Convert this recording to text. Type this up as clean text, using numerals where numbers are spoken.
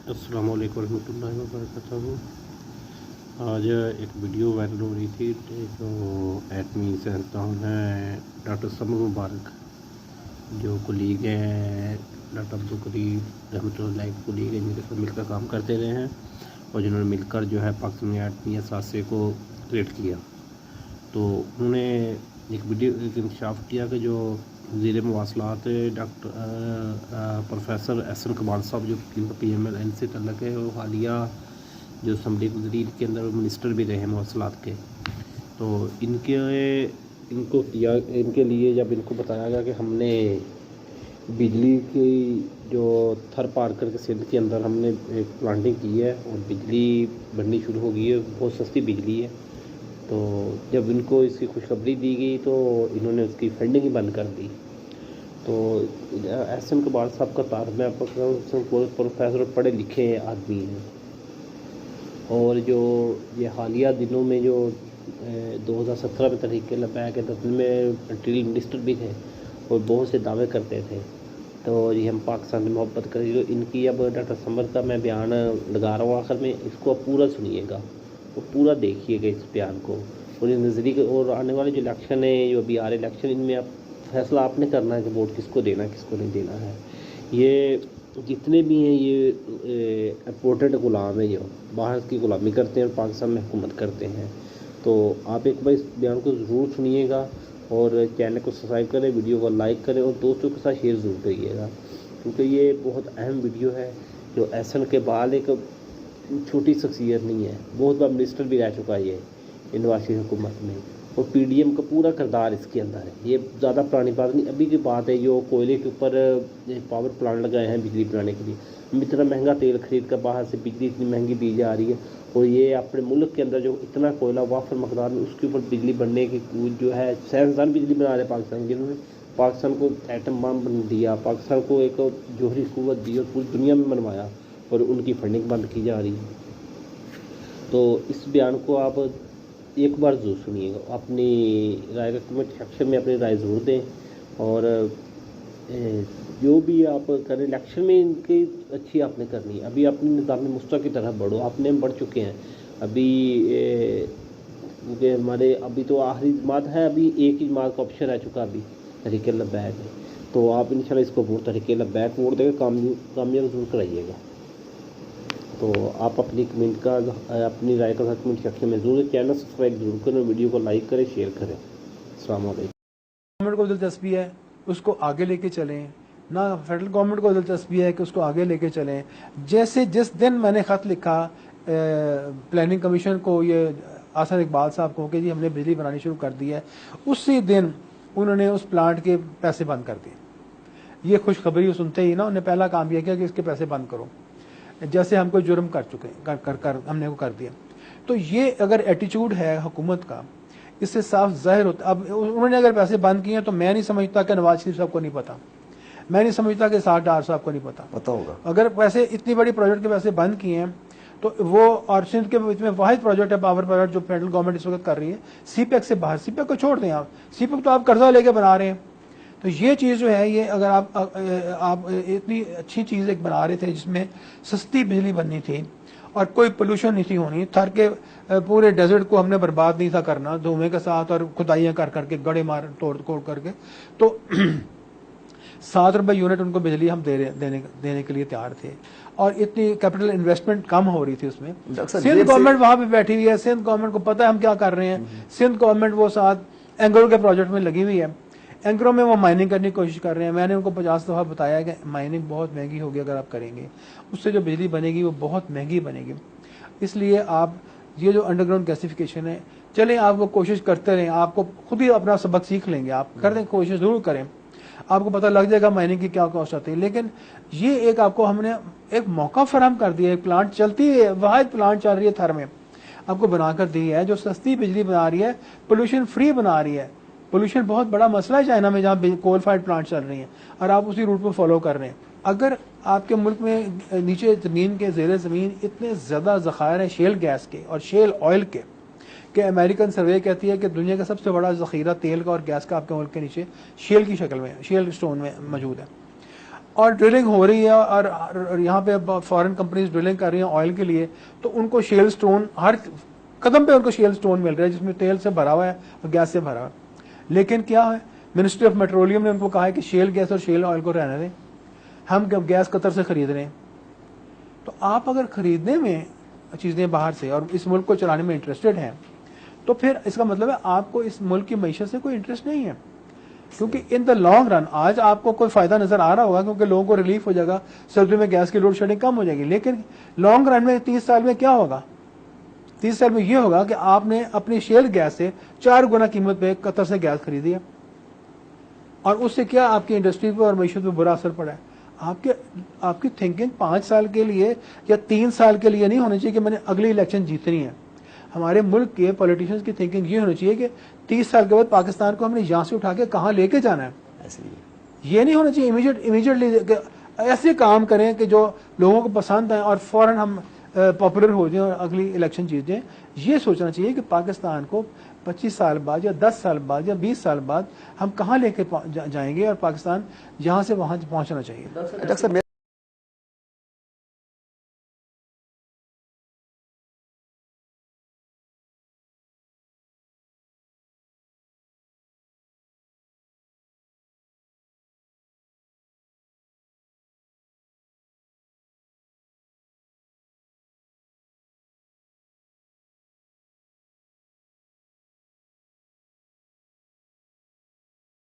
अस्सलाम वालेकुम रहमतुल्लाहि व बरकातहू। आज एक वीडियो वायरल हो रही थी जो एटमी साइंसदान है डॉक्टर समर मुबारक, जो कुलीग हैं डॉक्टर अब्दुल करीम रहमतुल्लाह के कुलीग हैं, जिनके साथ मिलकर काम करते रहे हैं और जिन्होंने मिलकर जो है पाकिस्तान एटमी असासे को क्रिएट किया। तो उन्होंने एक वीडियो इंकशाफ किया कि जो वज़ीर मवासलात डॉक्टर प्रोफेसर एहसन कमाल साहब, जो PMLN से तल्लक है, वो हालिया जो असम्बली वज़ीर के अंदर मिनिस्टर भी रहे हैं मवासलात के। तो इनके लिए जब इनको बताया गया कि हमने बिजली की जो थर पार करके सिंध के अंदर हमने एक प्लांटिंग की है और बिजली बननी शुरू हो गई है, बहुत सस्ती बिजली है, तो जब इनको इसकी खुशखबरी दी गई तो इन्होंने उसकी फंडिंग ही बंद कर दी। तो एहसन कमाल साहब का तार मैं आपको प्रोफेसर पढ़े लिखे आदमी हैं, और जो ये हालिया दिनों में जो 2017 में तहरीक लबैक के दफ्तर में मटीरियल मिनिस्टर भी थे और बहुत से दावे करते थे। तो ये हम पाकिस्तान से मोहब्बत करें। जो इनकी अब डॉक्टर समर का मैं बयान लगा रहा हूँ, आखिर में इसको आप पूरा सुनिएगा, वो पूरा देखिएगा इस बयान को और इस नज़रिए और आने वाले जो इलेक्शन है, जो अभी आ रहे इलेक्शन, इनमें आप फैसला आपने करना है कि वोट किसको देना है किसको नहीं देना है। ये जितने भी हैं ये इम्पोर्टेंट ग़ुलाम हैं, जो बाहर की ग़ुलामी करते हैं और पाकिस्तान में हुकूमत करते हैं। तो आप एक बार इस बयान को ज़रूर सुनिएगा और चैनल को सब्सक्राइब करें, वीडियो को लाइक करें और दोस्तों के साथ शेयर ज़रूर करिएगा, क्योंकि ये बहुत अहम वीडियो है। जो एहसन के बाद एक छोटी शख्सियत नहीं है, बहुत बड़ा मिनिस्टर भी रह चुका है ये नवाज शरीफ हुकूमत में, और PDM का पूरा किरदार इसके अंदर है। ये ज़्यादा पुरानी बात नहीं, अभी की बात है। जो कोयले के ऊपर पावर प्लांट लगाए हैं बिजली बनाने के लिए, इतना महंगा तेल खरीद कर बाहर से बिजली इतनी महंगी दी जा रही है, और ये अपने मुल्क के अंदर जो इतना कोयला वाफर मकदार में उसके ऊपर बिजली बनने की जो है साइंसदान बिजली बना रहे पाकिस्तान, जिन्होंने पाकिस्तान को एटम बम बन दिया, पाकिस्तान को एक जोहरी क़ुव्वत दी और पूरी दुनिया में बनवाया, और उनकी फंडिंग बंद की जा रही है। तो इस बयान को आप एक बार ज़रूर सुनिएगा, अपनी राय का कमेंट सेक्शन में अपनी राय ज़रूर दें, और जो भी आप करें इलेक्शन में इनकी अच्छी आपने करनी है। अभी अपने निज़ाम मुस्तक़ की तरफ बढ़ो, अपने बढ़ चुके हैं अभी, क्योंकि हमारे अभी तो आखिरी जमात है, अभी एक ही जमात का ऑप्शन रह चुका अभी तहरीक लबैक है। तो आप इंशाल्लाह इसको वोट तहरीक लबैक वोट देकर कामयाब ज़रूर कराइएगा। तो आप अपनी कमेंट का अपनी राय का कमेंट सेक्शन में ज़रूर, चैनल सब्सक्राइब ज़रूर करें, वीडियो को लाइक करें, शेयर करें। अस्सलाम वालेकुम। गवर्नमेंट को दिलचस्पी है उसको आगे लेके चलें, ना फेडरल गवर्नमेंट को दिलचस्पी है कि उसको आगे लेके चलें। जैसे जिस दिन मैंने ख़त लिखा प्लानिंग कमीशन को, ये आसर इकबाल साहब को, कि जी हमने बिजली बनानी शुरू कर दी है, उसी दिन उन्होंने उस प्लांट के पैसे बंद कर दिए। ये खुशखबरी सुनते ही ना उन्होंने पहला काम यह किया कि इसके पैसे बंद करो, जैसे हम कोई जुर्म कर चुके कर हमने वो कर दिया। तो ये अगर एटीट्यूड है हुकूमत का, इससे साफ जाहिर होता। अब उन्होंने अगर पैसे बंद किए तो मैं नहीं समझता कि नवाज शरीफ साहब को नहीं पता, मैं नहीं समझता कि साद डार साहब को नहीं पता होगा। अगर पैसे इतनी बड़ी प्रोजेक्ट के पैसे बंद किए हैं तो वो, और सिंध के में वाहिद प्रोजेक्ट है पावर प्रोजेक्ट जो फेडरल गवर्नमेंट इस वक्त कर रही है, CPEC से बाहर। CPEC को छोड़ दें आप, CPEC तो आप कर्जा लेके बना रहे हैं। तो ये चीज़ जो है, ये अगर आप इतनी अच्छी चीज़ एक बना रहे थे जिसमें सस्ती बिजली बननी थी और कोई पोल्यूशन नहीं थी होनी, थर के पूरे डेजर्ट को हमने बर्बाद नहीं था करना धुएं के साथ और खुदाइयाँ कर करके गड़े मार तोड़ करके, तो 7 रुपये यूनिट उनको बिजली हम देने के लिए तैयार थे, और इतनी कैपिटल इन्वेस्टमेंट कम हो रही थी उसमें। सिंध गवर्नमेंट वहाँ पे बैठी हुई है, सिंध गवर्नमेंट को पता है हम क्या कर रहे हैं। सिंध गवर्नमेंट वो साथ एंग्रो के प्रोजेक्ट में लगी हुई है, एंग्रो में वो माइनिंग करने की कोशिश कर रहे हैं। मैंने उनको 50 दफ़ा बताया कि माइनिंग बहुत महंगी होगी, अगर आप करेंगे उससे जो बिजली बनेगी वो बहुत महंगी बनेगी। इसलिए आप ये जो अंडरग्राउंड गैसिफिकेशन है, चलें आप वो कोशिश करते रहें, आपको खुद ही अपना सबक सीख लेंगे। आप कर दें, कोशिश ज़रूर करें, आपको पता लग जाएगा माइनिंग की क्या कॉस्ट आती है। लेकिन ये एक आपको हमने एक मौका फराहम कर दिया, एक प्लांट चलती है, वाहिद प्लांट चल रही है थर में, आपको बनाकर दी है, जो सस्ती बिजली बना रही है, पोल्यूशन फ्री बना रही है। पोल्यूशन बहुत बड़ा मसला है चाइना में, जहाँ कोल फायर्ड प्लांट चल रही हैं, और आप उसी रूट पर फॉलो कर रहे हैं। अगर आपके मुल्क में नीचे ज़मीन के ज़ेर ज़मीन इतने ज़्यादा ज़खायर हैं शेल गैस के और शेल ऑयल के, कि अमेरिकन सर्वे कहती है कि दुनिया का सबसे बड़ा ज़ख़ीरा तेल का और गैस का आपके मुल्क के नीचे शेल की शक्ल में, शेल स्टोन में मौजूद है। اور ڈرلنگ ہو رہی ہے اور یہاں پہ فارن کمپنیز ڈرلنگ کر رہی ہیں آئل کے لیے, تو ان کو شیل سٹون ہر قدم پہ ان کو شیل سٹون مل رہا ہے جس میں تیل سے بھرا ہوا ہے اور گیس سے بھرا ہوا ہے. لیکن کیا ہے, منسٹری آف پیٹرولیم نے ان کو کہا ہے کہ شیل گیس اور شیل آئل کو رہنے دیں, ہم گیس قطر سے خرید رہے ہیں. تو آپ اگر خریدنے میں چیزیں باہر سے اور اس ملک کو چلانے میں انٹرسٹڈ ہیں تو پھر اس کا مطلب ہے آپ کو اس ملک کی معیشت سے کوئی انٹرسٹ نہیں ہے, کیونکہ ان دا لانگ رن آج آپ کو کوئی فائدہ نظر آ رہا ہوگا کیونکہ لوگوں کو ریلیف ہو جائے گا, سردی میں گیس کی لوڈ شیڈنگ کم ہو جائے گی. لیکن لانگ رن میں 30 سال میں کیا ہوگا, 30 سال میں یہ ہوگا کہ آپ نے اپنی شیل گیس سے 4 گنا قیمت پہ قطر سے گیس خریدی ہے, اور اس سے کیا آپ کی انڈسٹری پہ اور معیشت پہ برا اثر پڑا ہے. آپ کی تھنکنگ 5 سال کے لیے یا 3 سال کے لیے نہیں ہونی چاہیے کہ میں نے اگلی الیکشن جیتنی ہے. ہمارے ملک کے پولیٹیشنز کی تھنکنگ یہ ہونی چاہیے کہ 30 سال کے بعد پاکستان کو ہم نے یہاں سے اٹھا کے کہاں لے کے جانا ہے. یہ نہیں ہونا چاہیے امیجیٹلی ایسے کام کریں کہ جو لوگوں کو پسند آئے اور فوراً ہم پاپولر ہو جائیں اور اگلی الیکشن جیت جائیں. یہ سوچنا چاہیے کہ پاکستان کو 25 سال بعد یا 10 سال بعد یا 20 سال بعد ہم کہاں لے کے جائیں گے اور پاکستان یہاں سے وہاں پہنچنا چاہیے.